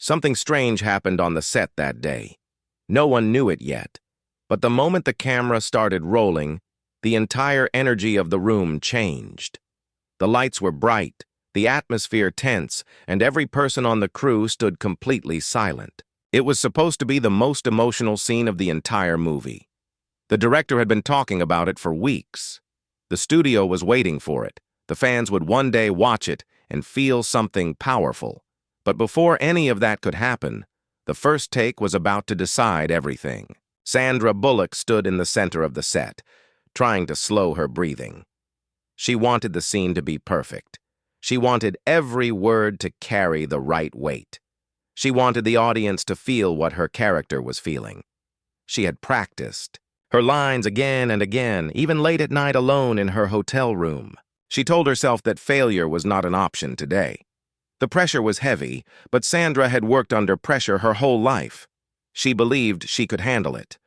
Something strange happened on the set that day. No one knew it yet, but the moment the camera started rolling, the entire energy of the room changed. The lights were bright, the atmosphere tense, and every person on the crew stood completely silent. It was supposed to be the most emotional scene of the entire movie. The director had been talking about it for weeks. The studio was waiting for it. The fans would one day watch it and feel something powerful. But before any of that could happen, the first take was about to decide everything. Sandra Bullock stood in the center of the set, trying to slow her breathing. She wanted the scene to be perfect. She wanted every word to carry the right weight. She wanted the audience to feel what her character was feeling. She had practiced her lines again and again, even late at night alone in her hotel room. She told herself that failure was not an option today. The pressure was heavy, but Sandra had worked under pressure her whole life. She believed she could handle it,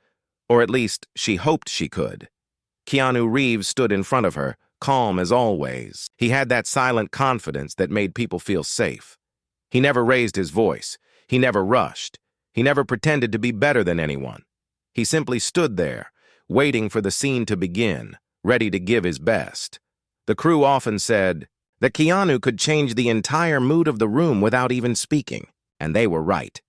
or at least she hoped she could. Keanu Reeves stood in front of her, calm as always. He had that silent confidence that made people feel safe. He never raised his voice. He never rushed. He never pretended to be better than anyone. He simply stood there, waiting for the scene to begin, ready to give his best. The crew often said that Keanu could change the entire mood of the room without even speaking, and they were right.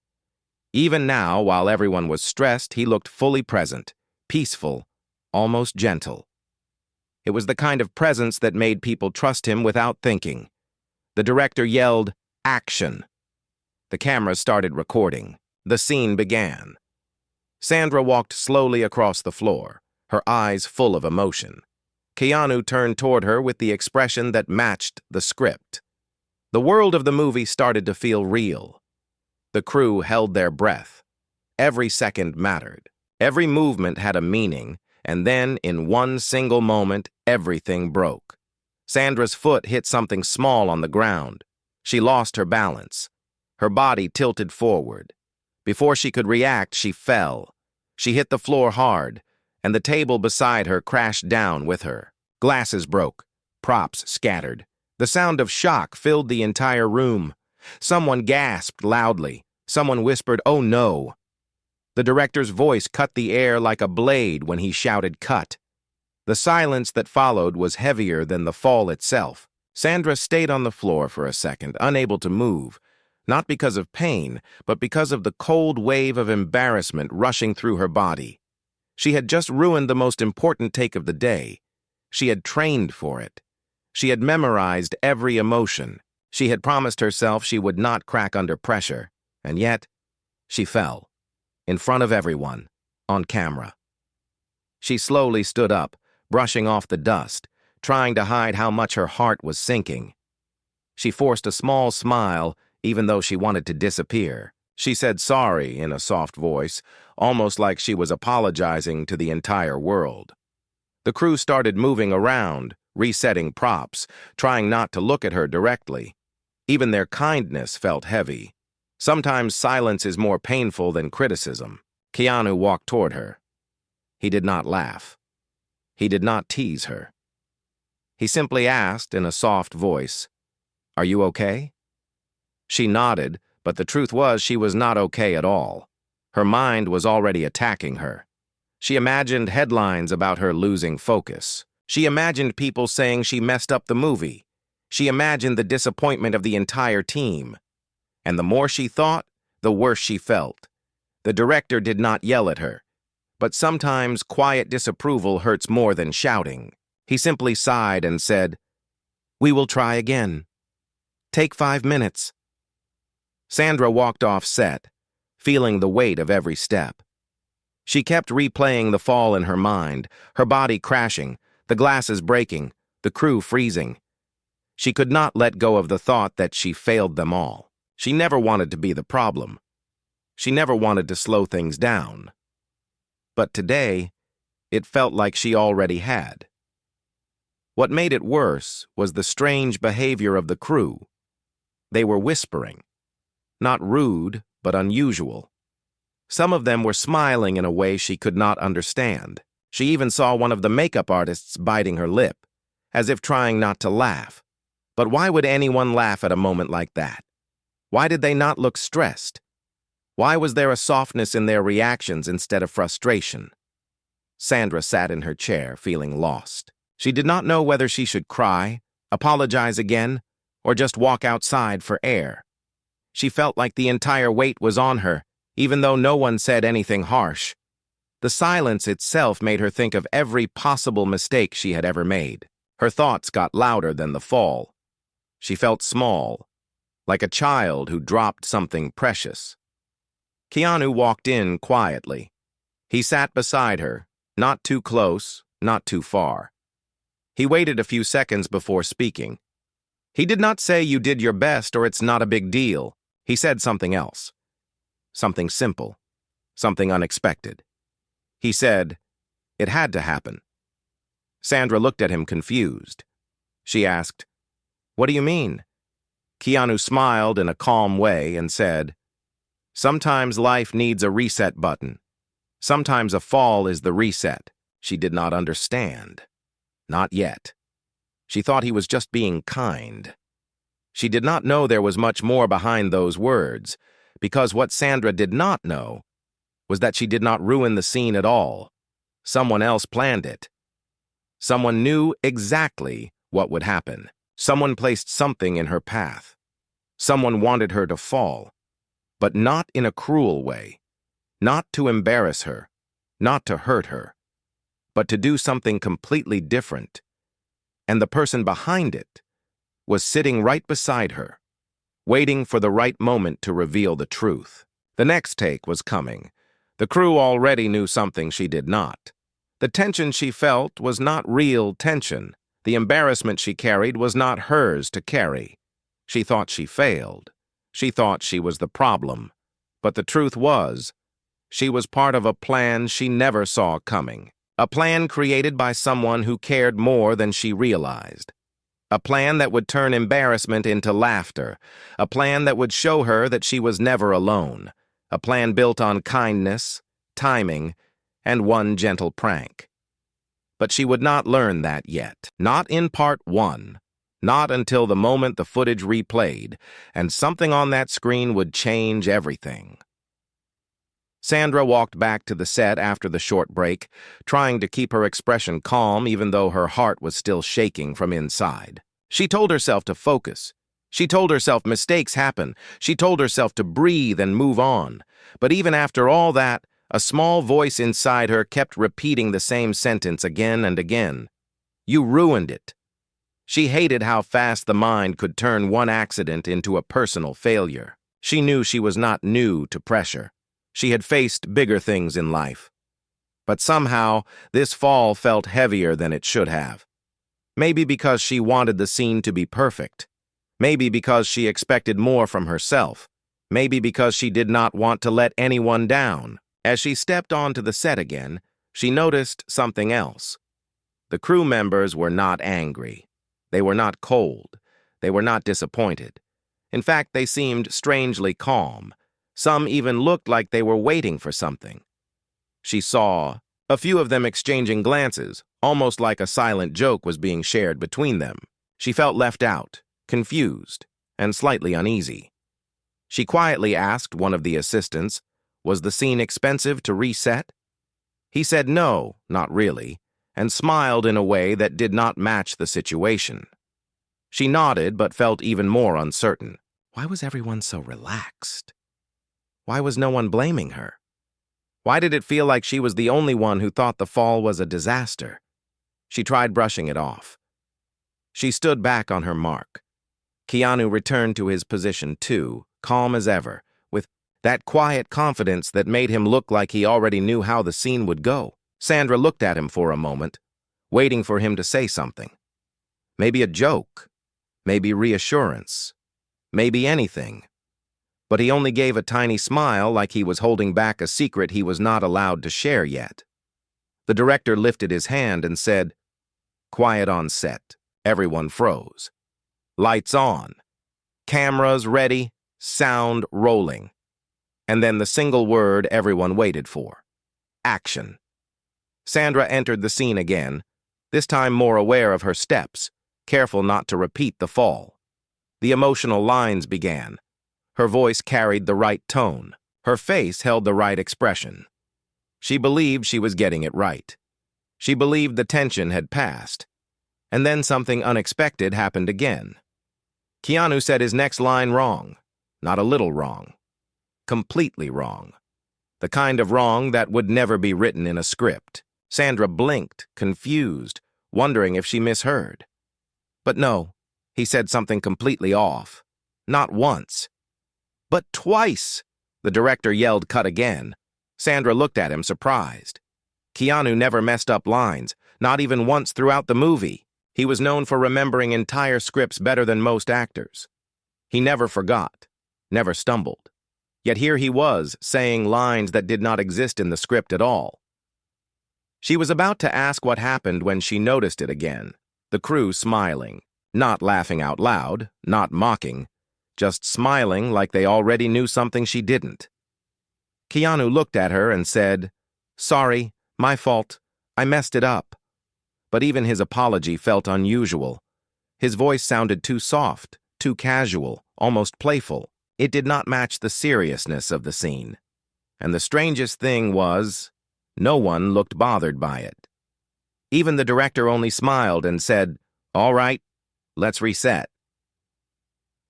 Even now, while everyone was stressed, he looked fully present, peaceful, almost gentle. It was the kind of presence that made people trust him without thinking. The director yelled, "Action!" The cameras started recording. The scene began. Sandra walked slowly across the floor, her eyes full of emotion. Keanu turned toward her with the expression that matched the script. The world of the movie started to feel real. The crew held their breath. Every second mattered. Every movement had a meaning, and then, in one single moment, everything broke. Sandra's foot hit something small on the ground. She lost her balance. Her body tilted forward. Before she could react, she fell. She hit the floor hard, and the table beside her crashed down with her. Glasses broke. Props scattered. The sound of shock filled the entire room. Someone gasped loudly. Someone whispered, "Oh no!" The director's voice cut the air like a blade when he shouted, "Cut!" The silence that followed was heavier than the fall itself. Sandra stayed on the floor for a second, unable to move, not because of pain, but because of the cold wave of embarrassment rushing through her body. She had just ruined the most important take of the day. She had trained for it. She had memorized every emotion. She had promised herself she would not crack under pressure, and yet she fell. In front of everyone, on camera. She slowly stood up, brushing off the dust, trying to hide how much her heart was sinking. She forced a small smile, even though she wanted to disappear. She said sorry in a soft voice, almost like she was apologizing to the entire world. The crew started moving around, resetting props, trying not to look at her directly. Even their kindness felt heavy. Sometimes silence is more painful than criticism. Keanu walked toward her. He did not laugh. He did not tease her. He simply asked in a soft voice, "Are you okay?" She nodded, but the truth was she was not okay at all. Her mind was already attacking her. She imagined headlines about her losing focus. She imagined people saying she messed up the movie. She imagined the disappointment of the entire team. And the more she thought, the worse she felt. The director did not yell at her. But sometimes quiet disapproval hurts more than shouting. He simply sighed and said, "We will try again. Take 5 minutes." Sandra walked off set, feeling the weight of every step. She kept replaying the fall in her mind, her body crashing, the glasses breaking, the crew freezing. She could not let go of the thought that she failed them all. She never wanted to be the problem. She never wanted to slow things down. But today, it felt like she already had. What made it worse was the strange behavior of the crew. They were whispering. Not rude, but unusual. Some of them were smiling in a way she could not understand. She even saw one of the makeup artists biting her lip, as if trying not to laugh. But why would anyone laugh at a moment like that? Why did they not look stressed? Why was there a softness in their reactions instead of frustration? Sandra sat in her chair, feeling lost. She did not know whether she should cry, apologize again, or just walk outside for air. She felt like the entire weight was on her, even though no one said anything harsh. The silence itself made her think of every possible mistake she had ever made. Her thoughts got louder than the fall. She felt small, like a child who dropped something precious. Keanu walked in quietly. He sat beside her, not too close, not too far. He waited a few seconds before speaking. He did not say you did your best or it's not a big deal. He said something else. Something simple. Something unexpected. He said, "It had to happen." Sandra looked at him confused. She asked, "What do you mean?" Keanu smiled in a calm way and said, "Sometimes life needs a reset button. Sometimes a fall is the reset." She did not understand. Not yet. She thought he was just being kind. She did not know there was much more behind those words, because what Sandra did not know was that she did not ruin the scene at all. Someone else planned it. Someone knew exactly what would happen. Someone placed something in her path. Someone wanted her to fall, but not in a cruel way, not to embarrass her, not to hurt her, but to do something completely different. And the person behind it was sitting right beside her, waiting for the right moment to reveal the truth. The next take was coming. The crew already knew something she did not. The tension she felt was not real tension. The embarrassment she carried was not hers to carry. She thought she failed. She thought she was the problem. But the truth was, she was part of a plan she never saw coming. A plan created by someone who cared more than she realized. A plan that would turn embarrassment into laughter. A plan that would show her that she was never alone. A plan built on kindness, timing, and one gentle prank. But she would not learn that yet. Not in part one. Not until the moment the footage replayed, and something on that screen would change everything. Sandra walked back to the set after the short break, trying to keep her expression calm even though her heart was still shaking from inside. She told herself to focus. She told herself mistakes happen. She told herself to breathe and move on. But even after all that, a small voice inside her kept repeating the same sentence again and again. You ruined it. She hated how fast the mind could turn one accident into a personal failure. She knew she was not new to pressure. She had faced bigger things in life. But somehow, this fall felt heavier than it should have. Maybe because she wanted the scene to be perfect. Maybe because she expected more from herself. Maybe because she did not want to let anyone down. As she stepped onto the set again, she noticed something else. The crew members were not angry. They were not cold. They were not disappointed. In fact, they seemed strangely calm. Some even looked like they were waiting for something. She saw a few of them exchanging glances, almost like a silent joke was being shared between them. She felt left out, confused, and slightly uneasy. She quietly asked one of the assistants, was the scene expensive to reset? He said no, not really, and smiled in a way that did not match the situation. She nodded but felt even more uncertain. Why was everyone so relaxed? Why was no one blaming her? Why did it feel like she was the only one who thought the fall was a disaster? She tried brushing it off. She stood back on her mark. Keanu returned to his position too, calm as ever, with that quiet confidence that made him look like he already knew how the scene would go. Sandra looked at him for a moment, waiting for him to say something. Maybe a joke, maybe reassurance, maybe anything. But he only gave a tiny smile like he was holding back a secret he was not allowed to share yet. The director lifted his hand and said, "Quiet on set." Everyone froze. Lights on. Cameras ready, sound rolling. And then the single word everyone waited for. Action. Sandra entered the scene again, this time more aware of her steps, careful not to repeat the fall. The emotional lines began. Her voice carried the right tone. Her face held the right expression. She believed she was getting it right. She believed the tension had passed. And then something unexpected happened again. Keanu said his next line wrong. Not a little wrong. Completely wrong. The kind of wrong that would never be written in a script. Sandra blinked, confused, wondering if she misheard. But no, he said something completely off. Not once, but twice. The director yelled cut again. Sandra looked at him, surprised. Keanu never messed up lines, not even once throughout the movie. He was known for remembering entire scripts better than most actors. He never forgot, never stumbled. Yet here he was, saying lines that did not exist in the script at all. She was about to ask what happened when she noticed it again. The crew smiling, not laughing out loud, not mocking, just smiling like they already knew something she didn't. Keanu looked at her and said, "Sorry, my fault. I messed it up." But even his apology felt unusual. His voice sounded too soft, too casual, almost playful. It did not match the seriousness of the scene. And the strangest thing was, no one looked bothered by it. Even the director only smiled and said, "All right, let's reset."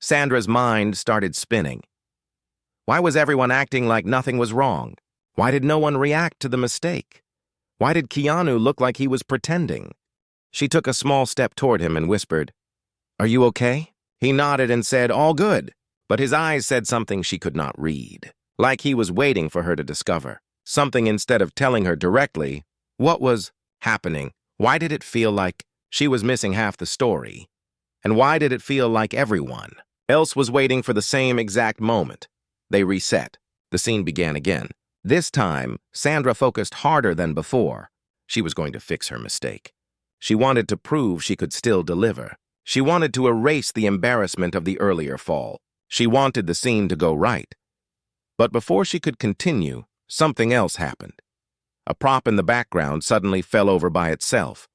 Sandra's mind started spinning. Why was everyone acting like nothing was wrong? Why did no one react to the mistake? Why did Keanu look like he was pretending? She took a small step toward him and whispered, "Are you okay?" He nodded and said, "All good," but his eyes said something she could not read, like he was waiting for her to discover something instead of telling her directly what was happening. Why did it feel like she was missing half the story? And why did it feel like everyone else was waiting for the same exact moment? They reset. The scene began again. This time, Sandra focused harder than before. She was going to fix her mistake. She wanted to prove she could still deliver. She wanted to erase the embarrassment of the earlier fall. She wanted the scene to go right. But before she could continue, something else happened. A prop in the background suddenly fell over by itself.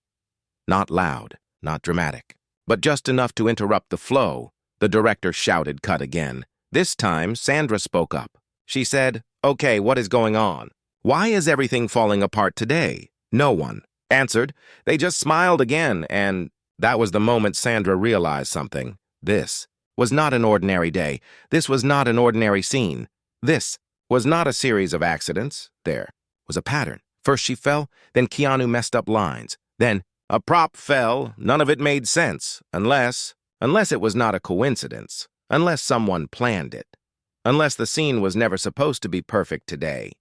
Not loud, not dramatic, but just enough to interrupt the flow. The director shouted cut again. This time, Sandra spoke up. She said, "Okay, what is going on? Why is everything falling apart today?" No one answered. They just smiled again, and that was the moment Sandra realized something. This was not an ordinary day. This was not an ordinary scene. This was not a series of accidents. There was a pattern. First she fell, then Keanu messed up lines. Then a prop fell. None of it made sense, unless it was not a coincidence. Unless someone planned it. Unless the scene was never supposed to be perfect today.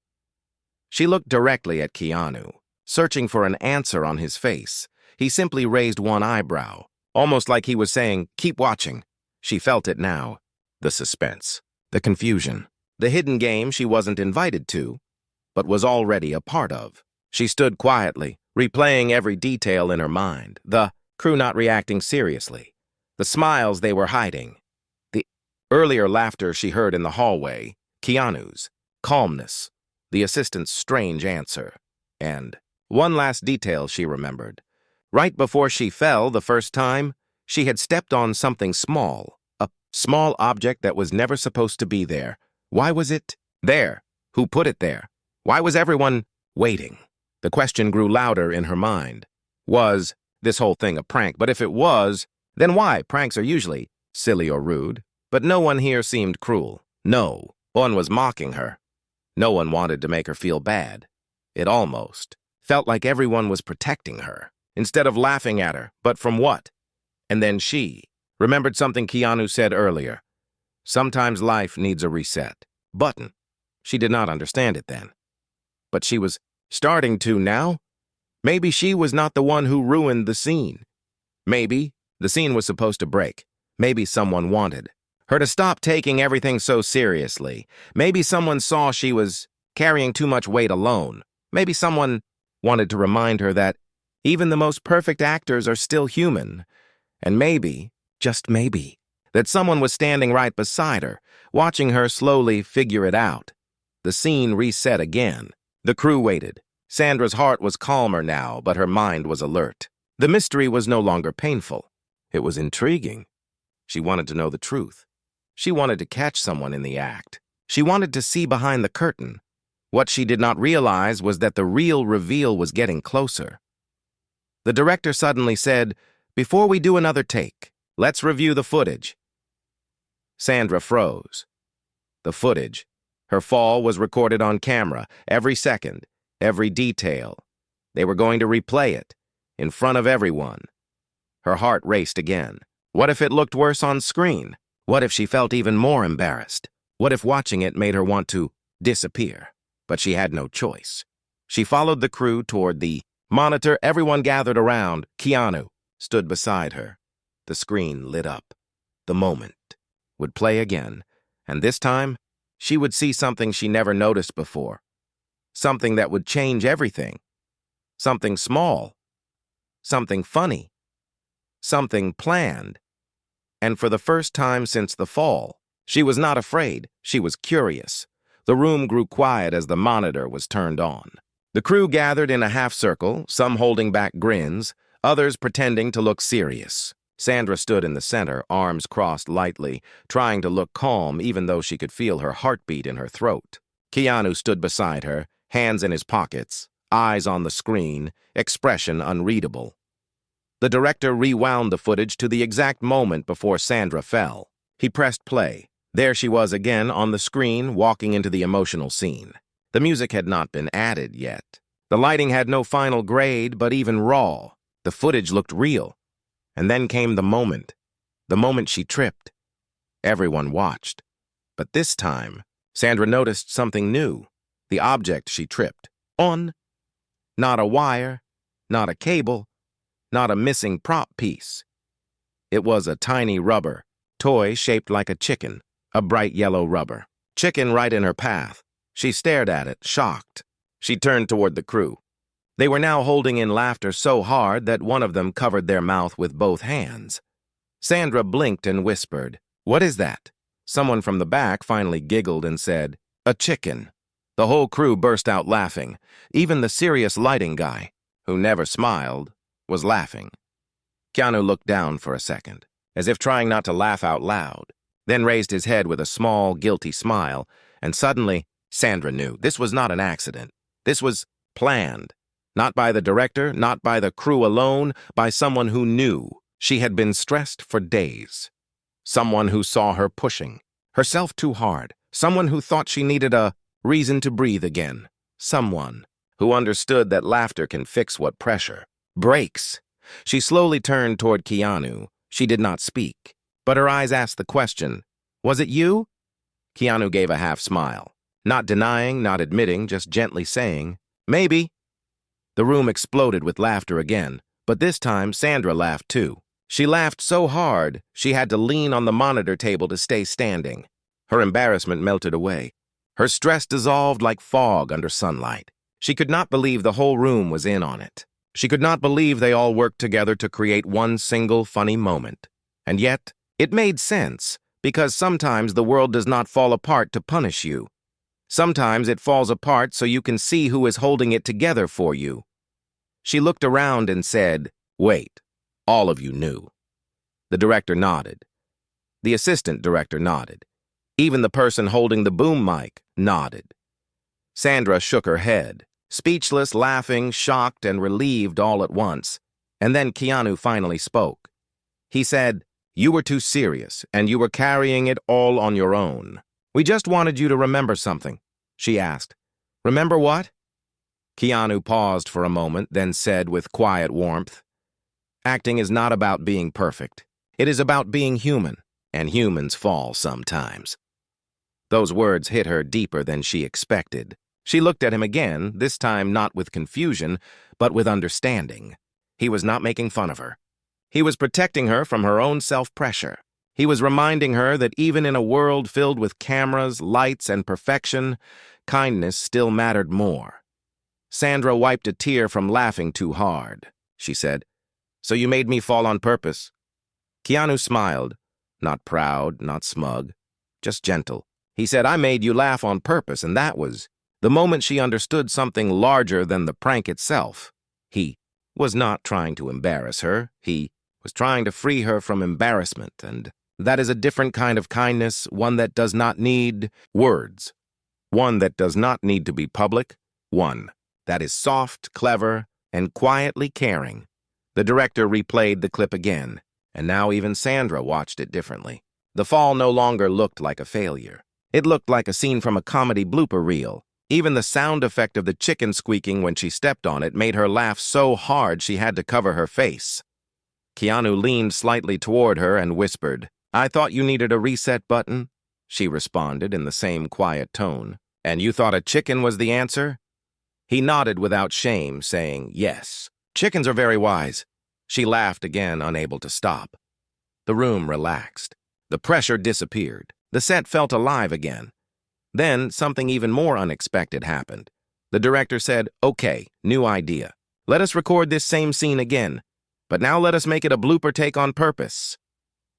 She looked directly at Keanu, searching for an answer on his face. He simply raised one eyebrow, almost like he was saying, "Keep watching." She felt it now. The suspense, the confusion, the hidden game she wasn't invited to, but was already a part of. She stood quietly, replaying every detail in her mind. The crew not reacting seriously. The smiles they were hiding. Earlier laughter she heard in the hallway, Keanu's calmness, the assistant's strange answer, and one last detail she remembered. Right before she fell the first time, she had stepped on something small, a small object that was never supposed to be there. Why was it there? Who put it there? Why was everyone waiting? The question grew louder in her mind. Was this whole thing a prank? But if it was, then why? Pranks are usually silly or rude. But no one here seemed cruel. No one was mocking her. No one wanted to make her feel bad. It almost felt like everyone was protecting her, instead of laughing at her. But from what? And then she remembered something Keanu said earlier. Sometimes life needs a reset button. She did not understand it then. But she was starting to now. Maybe she was not the one who ruined the scene. Maybe the scene was supposed to break. Maybe someone wanted her to stop taking everything so seriously. Maybe someone saw she was carrying too much weight alone. Maybe someone wanted to remind her that even the most perfect actors are still human. And maybe, just maybe, that someone was standing right beside her, watching her slowly figure it out. The scene reset again. The crew waited. Sandra's heart was calmer now, but her mind was alert. The mystery was no longer painful. It was intriguing. She wanted to know the truth. She wanted to catch someone in the act. She wanted to see behind the curtain. What she did not realize was that the real reveal was getting closer. The director suddenly said, "Before we do another take, let's review the footage." Sandra froze. The footage. Her fall was recorded on camera, every second, every detail. They were going to replay it, in front of everyone. Her heart raced again. What if it looked worse on screen? What if she felt even more embarrassed? What if watching it made her want to disappear? But she had no choice. She followed the crew toward the monitor. Everyone gathered around. Keanu stood beside her. The screen lit up. The moment would play again, and this time, she would see something she never noticed before. Something that would change everything. Something small. Something funny. Something planned. And for the first time since the fall, she was not afraid, she was curious. The room grew quiet as the monitor was turned on. The crew gathered in a half-circle, some holding back grins, others pretending to look serious. Sandra stood in the center, arms crossed lightly, trying to look calm even though she could feel her heartbeat in her throat. Keanu stood beside her, hands in his pockets, eyes on the screen, expression unreadable. The director rewound the footage to the exact moment before Sandra fell. He pressed play. There she was again on the screen, walking into the emotional scene. The music had not been added yet. The lighting had no final grade, but even raw. The footage looked real. And then came the moment she tripped. Everyone watched. But this time, Sandra noticed something new. The object she tripped on. Not a wire, not a cable, not a missing prop piece. It was a tiny rubber toy shaped like a chicken, a bright yellow rubber. Chicken right in her path. She stared at it, shocked. She turned toward the crew. They were now holding in laughter so hard that one of them covered their mouth with both hands. Sandra blinked and whispered, "What is that?" Someone from the back finally giggled and said, "A chicken." The whole crew burst out laughing. Even the serious lighting guy, who never smiled, was laughing. Keanu looked down for a second, as if trying not to laugh out loud, then raised his head with a small, guilty smile, and suddenly, Sandra knew this was not an accident. This was planned. Not by the director, not by the crew alone, by someone who knew she had been stressed for days. Someone who saw her pushing herself too hard. Someone who thought she needed a reason to breathe again. Someone who understood that laughter can fix what pressure breaks. She slowly turned toward Keanu. She did not speak, but her eyes asked the question, "Was it you?" Keanu gave a half smile, not denying, not admitting, just gently saying, "Maybe." The room exploded with laughter again, but this time Sandra laughed too. She laughed so hard, she had to lean on the monitor table to stay standing. Her embarrassment melted away. Her stress dissolved like fog under sunlight. She could not believe the whole room was in on it. She could not believe they all worked together to create one single funny moment. And yet, it made sense, because sometimes the world does not fall apart to punish you. Sometimes it falls apart so you can see who is holding it together for you. She looked around and said, "Wait, all of you knew." The director nodded. The assistant director nodded. Even the person holding the boom mic nodded. Sandra shook her head, speechless, laughing, shocked, and relieved all at once. And then Keanu finally spoke. He said, "You were too serious, and you were carrying it all on your own. We just wanted you to remember something." She asked, "Remember what?" Keanu paused for a moment, then said with quiet warmth, "Acting is not about being perfect. It is about being human, and humans fall sometimes." Those words hit her deeper than she expected. She looked at him again, this time not with confusion, but with understanding. He was not making fun of her. He was protecting her from her own self-pressure. He was reminding her that even in a world filled with cameras, lights, and perfection, kindness still mattered more. Sandra wiped a tear from laughing too hard. She said, "So you made me fall on purpose?" Keanu smiled, not proud, not smug, just gentle. He said, "I made you laugh on purpose, and that was..." The moment she understood something larger than the prank itself. He was not trying to embarrass her. He was trying to free her from embarrassment, and That is a different kind of kindness, one that does not need words. One that does not need to be public. One that is soft, clever, and quietly caring. The director replayed the clip again, and now even Sandra watched it differently. The fall no longer looked like a failure. It looked like a scene from a comedy blooper reel. Even the sound effect of the chicken squeaking when she stepped on it made her laugh so hard she had to cover her face. Keanu leaned slightly toward her and whispered, "I thought you needed a reset button," she responded in the same quiet tone. "And you thought a chicken was the answer?" He nodded without shame, saying, "Yes. Chickens are very wise." She laughed again, unable to stop. The room relaxed. The pressure disappeared. The set felt alive again. Then something even more unexpected happened. The director said, "Okay, new idea. Let us record this same scene again, but now let us make it a blooper take on purpose."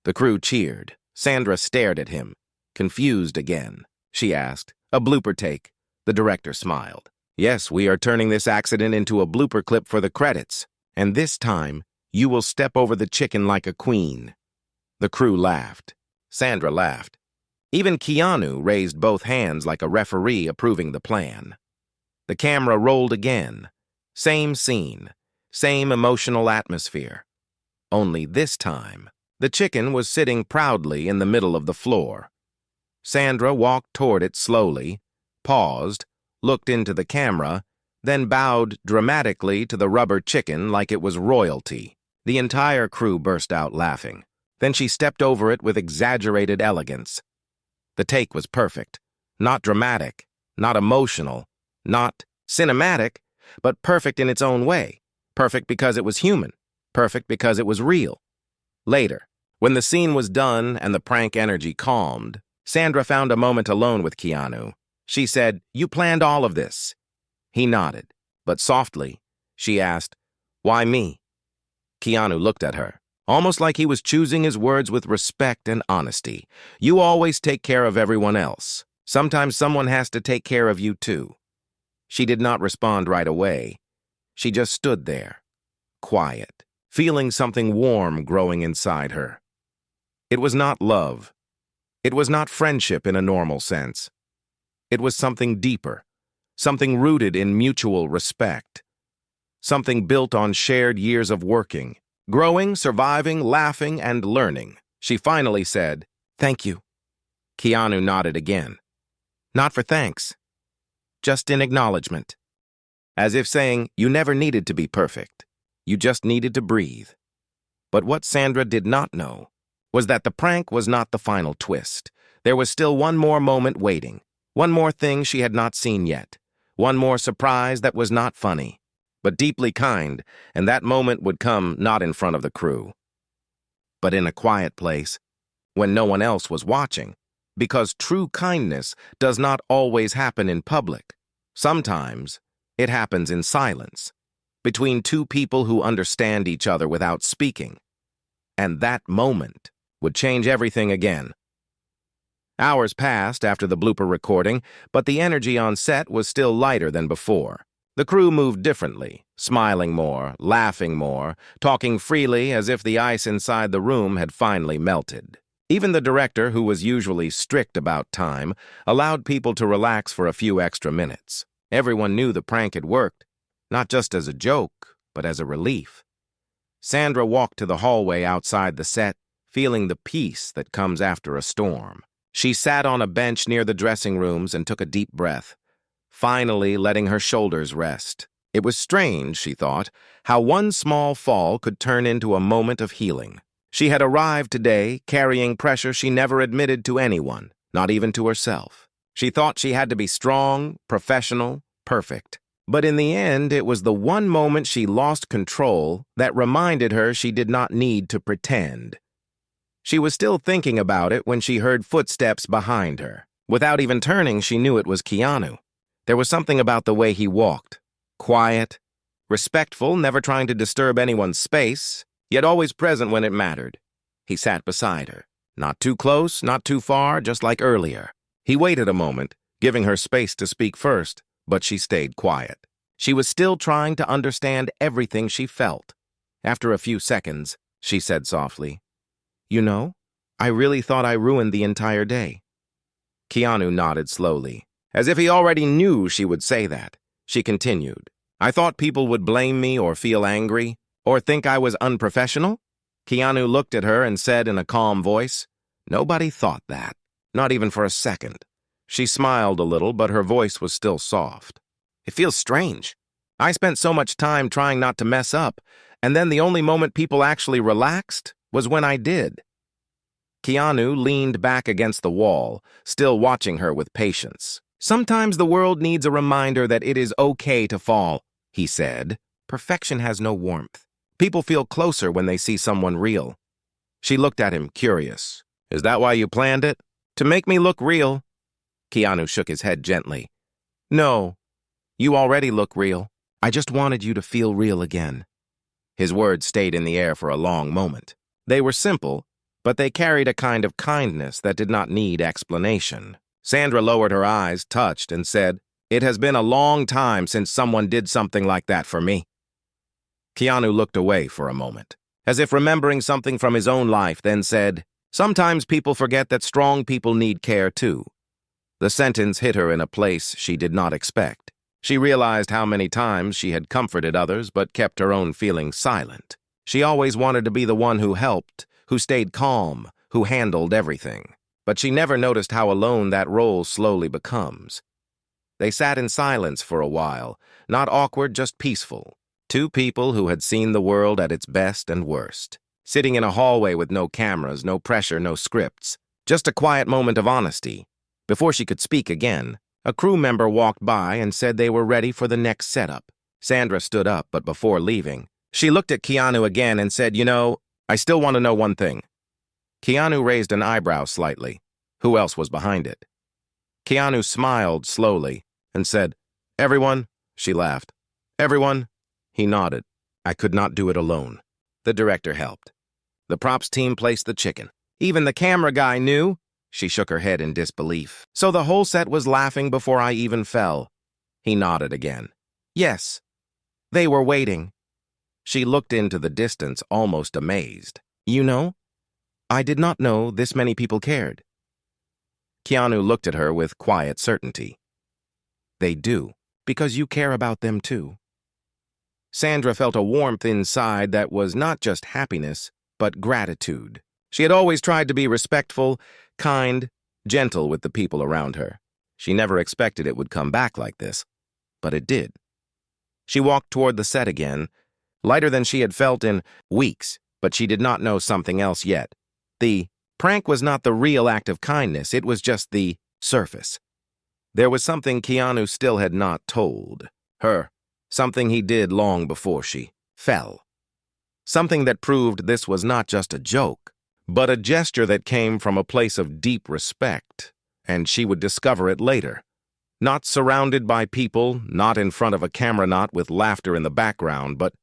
The crew cheered. Sandra stared at him, confused again. She asked, "A blooper take?" The director smiled. "Yes, we are turning this accident into a blooper clip for the credits, and this time you will step over the chicken like a queen." The crew laughed. Sandra laughed. Even Keanu raised both hands like a referee approving the plan. The camera rolled again. Same scene, same emotional atmosphere. Only this time, the chicken was sitting proudly in the middle of the floor. Sandra walked toward it slowly, paused, looked into the camera, then bowed dramatically to the rubber chicken like it was royalty. The entire crew burst out laughing. Then she stepped over it with exaggerated elegance. The take was perfect. Not dramatic, not emotional, not cinematic, but perfect in its own way. Perfect because it was human. Perfect because it was real. Later, when the scene was done and the prank energy calmed, Sandra found a moment alone with Keanu. She said, "You planned all of this." He nodded, but softly, she asked, "Why me?" Keanu looked at her, almost like he was choosing his words with respect and honesty. "You always take care of everyone else. Sometimes someone has to take care of you too." She did not respond right away. She just stood there, quiet, feeling something warm growing inside her. It was not love. It was not friendship in a normal sense. It was something deeper, something rooted in mutual respect, something built on shared years of working, growing, surviving, laughing, and learning. She finally said, "Thank you." Keanu nodded again. Not for thanks, just in acknowledgement. As if saying, you never needed to be perfect. You just needed to breathe. But what Sandra did not know was that the prank was not the final twist. There was still one more moment waiting, one more thing she had not seen yet, one more surprise that was not funny, but deeply kind, and that moment would come not in front of the crew, but in a quiet place, when no one else was watching, because true kindness does not always happen in public. Sometimes it happens in silence, between two people who understand each other without speaking. And that moment would change everything again. Hours passed after the blooper recording, but the energy on set was still lighter than before. The crew moved differently, smiling more, laughing more, talking freely as if the ice inside the room had finally melted. Even the director, who was usually strict about time, allowed people to relax for a few extra minutes. Everyone knew the prank had worked, not just as a joke, but as a relief. Sandra walked to the hallway outside the set, feeling the peace that comes after a storm. She sat on a bench near the dressing rooms and took a deep breath, finally letting her shoulders rest. It was strange, she thought, how one small fall could turn into a moment of healing. She had arrived today carrying pressure she never admitted to anyone, not even to herself. She thought she had to be strong, professional, perfect. But in the end, it was the one moment she lost control that reminded her she did not need to pretend. She was still thinking about it when she heard footsteps behind her. Without even turning, she knew it was Keanu. There was something about the way he walked. Quiet, respectful, never trying to disturb anyone's space, yet always present when it mattered. He sat beside her. Not too close, not too far, just like earlier. He waited a moment, giving her space to speak first, but she stayed quiet. She was still trying to understand everything she felt. After a few seconds, she said softly, "You know, I really thought I ruined the entire day." Keanu nodded slowly, as if he already knew she would say that. She continued, "I thought people would blame me or feel angry, or think I was unprofessional." Keanu looked at her and said in a calm voice, "Nobody thought that, not even for a second." She smiled a little, but her voice was still soft. "It feels strange. I spent so much time trying not to mess up, and then the only moment people actually relaxed was when I did." Keanu leaned back against the wall, still watching her with patience. "Sometimes the world needs a reminder that it is okay to fall," he said. "Perfection has no warmth. People feel closer when they see someone real." She looked at him, curious. "Is that why you planned it? To make me look real?" Keanu shook his head gently. "No, you already look real. I just wanted you to feel real again." His words stayed in the air for a long moment. They were simple, but they carried a kind of kindness that did not need explanation. Sandra lowered her eyes, touched, and said, "It has been a long time since someone did something like that for me." Keanu looked away for a moment, as if remembering something from his own life, then said, "Sometimes people forget that strong people need care too." The sentence hit her in a place she did not expect. She realized how many times she had comforted others but kept her own feelings silent. She always wanted to be the one who helped, who stayed calm, who handled everything. But she never noticed how alone that role slowly becomes. They sat in silence for a while, not awkward, just peaceful. Two people who had seen the world at its best and worst. Sitting in a hallway with no cameras, no pressure, no scripts. Just a quiet moment of honesty. Before she could speak again, a crew member walked by and said they were ready for the next setup. Sandra stood up, but before leaving, she looked at Keanu again and said, I still want to know one thing." Keanu raised an eyebrow slightly. Who else was behind it? Keanu smiled slowly and said, "Everyone." She laughed. "Everyone?" He nodded. "I could not do it alone." The director helped. The props team placed the chicken. "Even the camera guy knew?" She shook her head in disbelief. "So the whole set was laughing before I even fell." He nodded again. "Yes. They were waiting." She looked into the distance, almost amazed. I did not know this many people cared." Keanu looked at her with quiet certainty. "They do, because you care about them too." Sandra felt a warmth inside that was not just happiness, but gratitude. She had always tried to be respectful, kind, gentle with the people around her. She never expected it would come back like this, but it did. She walked toward the set again, lighter than she had felt in weeks, but she did not know something else yet. The prank was not the real act of kindness, it was just the surface. There was something Keanu still had not told her, something he did long before she fell. Something that proved this was not just a joke, but a gesture that came from a place of deep respect, and she would discover it later. Not surrounded by people, not in front of a camera, not with laughter in the background, but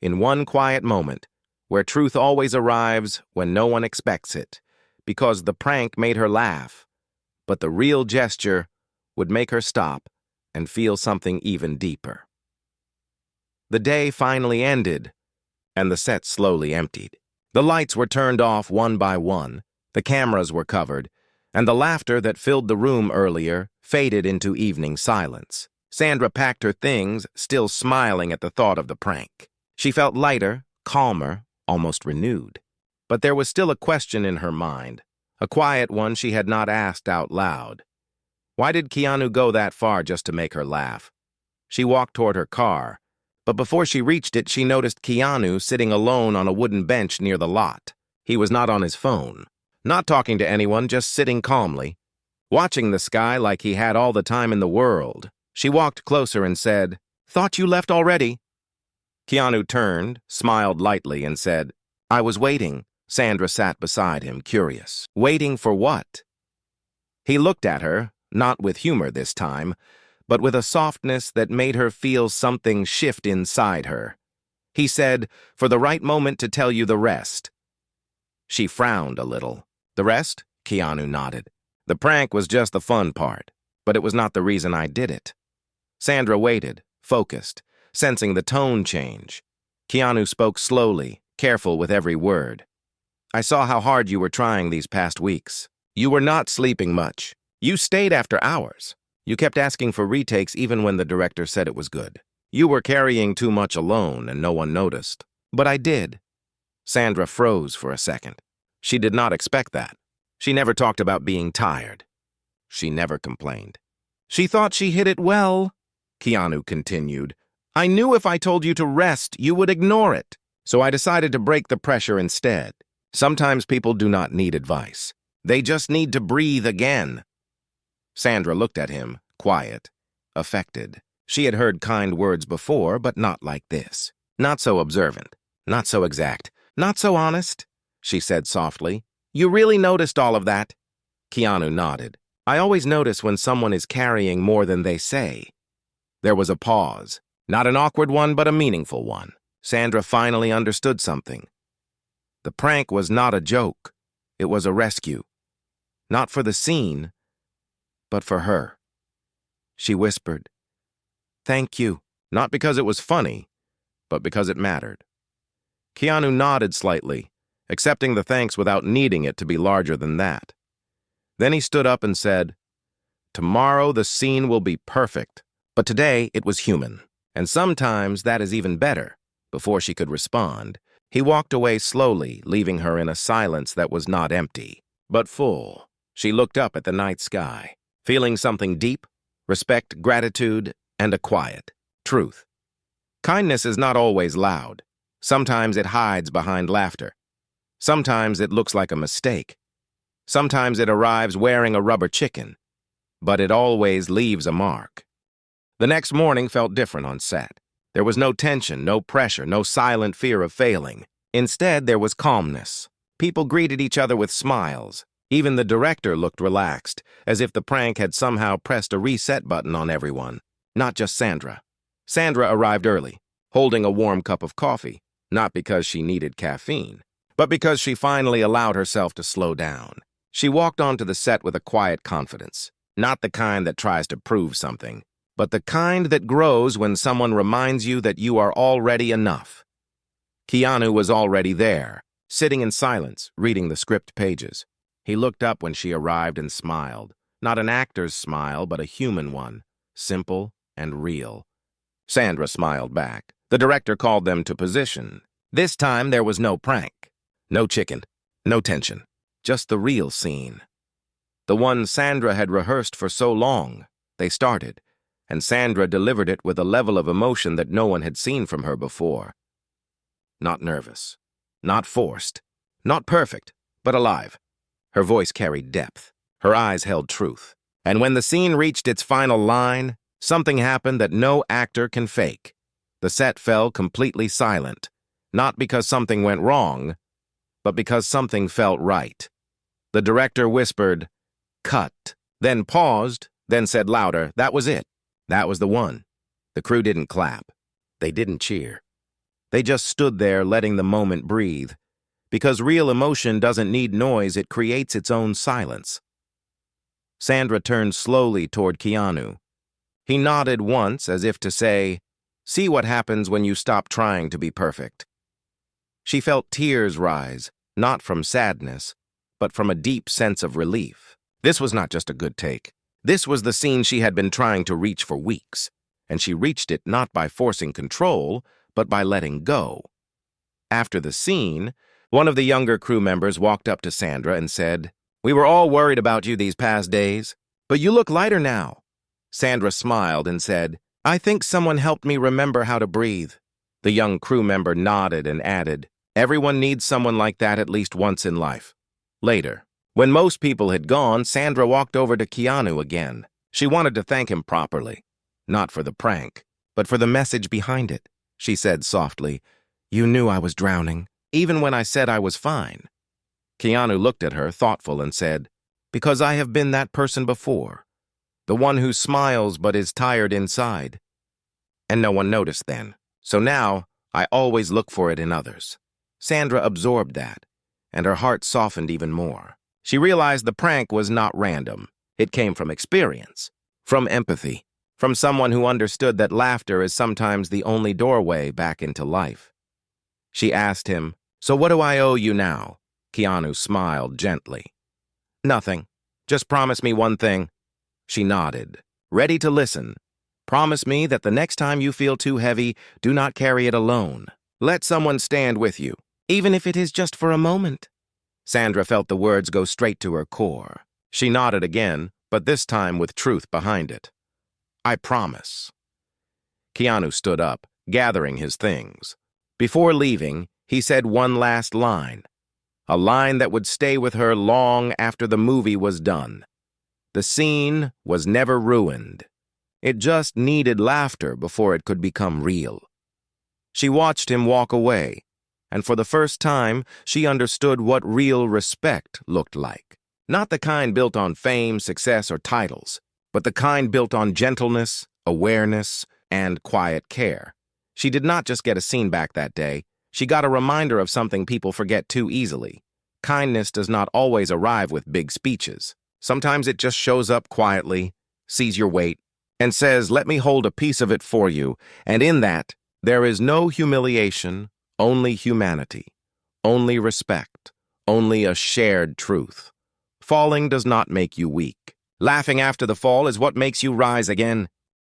in one quiet moment, where truth always arrives when no one expects it, because the prank made her laugh, but the real gesture would make her stop and feel something even deeper. The day finally ended, and the set slowly emptied. The lights were turned off one by one, the cameras were covered, and the laughter that filled the room earlier faded into evening silence. Sandra packed her things, still smiling at the thought of the prank. She felt lighter, calmer, almost renewed. But there was still a question in her mind, a quiet one she had not asked out loud. Why did Keanu go that far just to make her laugh? She walked toward her car, but before she reached it, she noticed Keanu sitting alone on a wooden bench near the lot. He was not on his phone, not talking to anyone, just sitting calmly, watching the sky like he had all the time in the world. She walked closer and said, "Thought you left already?" Keanu turned, smiled lightly, and said, "I was waiting." Sandra sat beside him, curious. Waiting for what? He looked at her, not with humor this time, but with a softness that made her feel something shift inside her. He said, "For the right moment to tell you the rest." She frowned a little. "The rest?" Keanu nodded. "The prank was just the fun part, but it was not the reason I did it." Sandra waited, focused, sensing the tone change. Keanu spoke slowly, careful with every word. I saw how hard you were trying these past weeks. You were not sleeping much. You stayed after hours. You kept asking for retakes even when the director said it was good. You were carrying too much alone and no one noticed. But I did. Sandra froze for a second. She did not expect that. She never talked about being tired. She never complained. She thought she hid it well, Keanu continued. I knew if I told you to rest, you would ignore it. So I decided to break the pressure instead. Sometimes people do not need advice. They just need to breathe again. Sandra looked at him, quiet, affected. She had heard kind words before, but not like this. Not so observant, not so exact, not so honest, she said softly. You really noticed all of that? Keanu nodded. I always notice when someone is carrying more than they say. There was a pause. Not an awkward one, but a meaningful one. Sandra finally understood something. The prank was not a joke. It was a rescue. Not for the scene, but for her. She whispered, Thank you, not because it was funny, but because it mattered. Keanu nodded slightly, accepting the thanks without needing it to be larger than that. Then he stood up and said, Tomorrow the scene will be perfect, but today it was human, and sometimes that is even better. Before she could respond, he walked away slowly, leaving her in a silence that was not empty, but full. She looked up at the night sky, feeling something deep, respect, gratitude, and a quiet truth. Kindness is not always loud. Sometimes it hides behind laughter. Sometimes it looks like a mistake. Sometimes it arrives wearing a rubber chicken. But it always leaves a mark. The next morning felt different on set. There was no tension, no pressure, no silent fear of failing. Instead, there was calmness. People greeted each other with smiles. Even the director looked relaxed, as if the prank had somehow pressed a reset button on everyone, not just Sandra. Sandra arrived early, holding a warm cup of coffee, not because she needed caffeine, but because she finally allowed herself to slow down. She walked onto the set with a quiet confidence, not the kind that tries to prove something, but the kind that grows when someone reminds you that you are already enough. Keanu was already there, sitting in silence, reading the script pages. He looked up when she arrived and smiled, not an actor's smile, but a human one, simple and real. Sandra smiled back. The director called them to position. This time there was no prank, no chicken, no tension, just the real scene. The one Sandra had rehearsed for so long. They started, and Sandra delivered it with a level of emotion that no one had seen from her before. Not nervous, not forced, not perfect, but alive. Her voice carried depth. Her eyes held truth. And when the scene reached its final line, something happened that no actor can fake. The set fell completely silent, not because something went wrong, but because something felt right. The director whispered, "Cut," then paused, then said louder, "That was it. That was the one." The crew didn't clap. They didn't cheer. They just stood there letting the moment breathe. Because real emotion doesn't need noise, it creates its own silence. Sandra turned slowly toward Keanu. He nodded once as if to say, "See what happens when you stop trying to be perfect." She felt tears rise, not from sadness, but from a deep sense of relief. This was not just a good take. This was the scene she had been trying to reach for weeks, and she reached it not by forcing control, but by letting go. After the scene, one of the younger crew members walked up to Sandra and said, "We were all worried about you these past days, but you look lighter now." Sandra smiled and said, "I think someone helped me remember how to breathe." The young crew member nodded and added, "Everyone needs someone like that at least once in life." Later, when most people had gone, Sandra walked over to Keanu again. She wanted to thank him properly, not for the prank, but for the message behind it. She said softly, "You knew I was drowning, even when I said I was fine." Keanu looked at her, thoughtful, and said, "Because I have been that person before, the one who smiles but is tired inside." And no one noticed then. So now, I always look for it in others. Sandra absorbed that, and her heart softened even more. She realized the prank was not random. It came from experience, from empathy, from someone who understood that laughter is sometimes the only doorway back into life. She asked him, "So what do I owe you now?" Keanu smiled gently. Nothing. Just promise me one thing. She nodded, ready to listen. Promise me that the next time you feel too heavy, do not carry it alone. Let someone stand with you, even if it is just for a moment. Sandra felt the words go straight to her core. She nodded again, but this time with truth behind it. I promise. Keanu stood up, gathering his things. Before leaving, he said one last line, a line that would stay with her long after the movie was done. The scene was never ruined. It just needed laughter before it could become real. She watched him walk away, and for the first time, she understood what real respect looked like. Not the kind built on fame, success, or titles, but the kind built on gentleness, awareness, and quiet care. She did not just get a scene back that day, she got a reminder of something people forget too easily. Kindness does not always arrive with big speeches. Sometimes it just shows up quietly, sees your weight, and says, let me hold a piece of it for you, and in that, there is no humiliation, only humanity, only respect, only a shared truth. Falling does not make you weak. Laughing after the fall is what makes you rise again.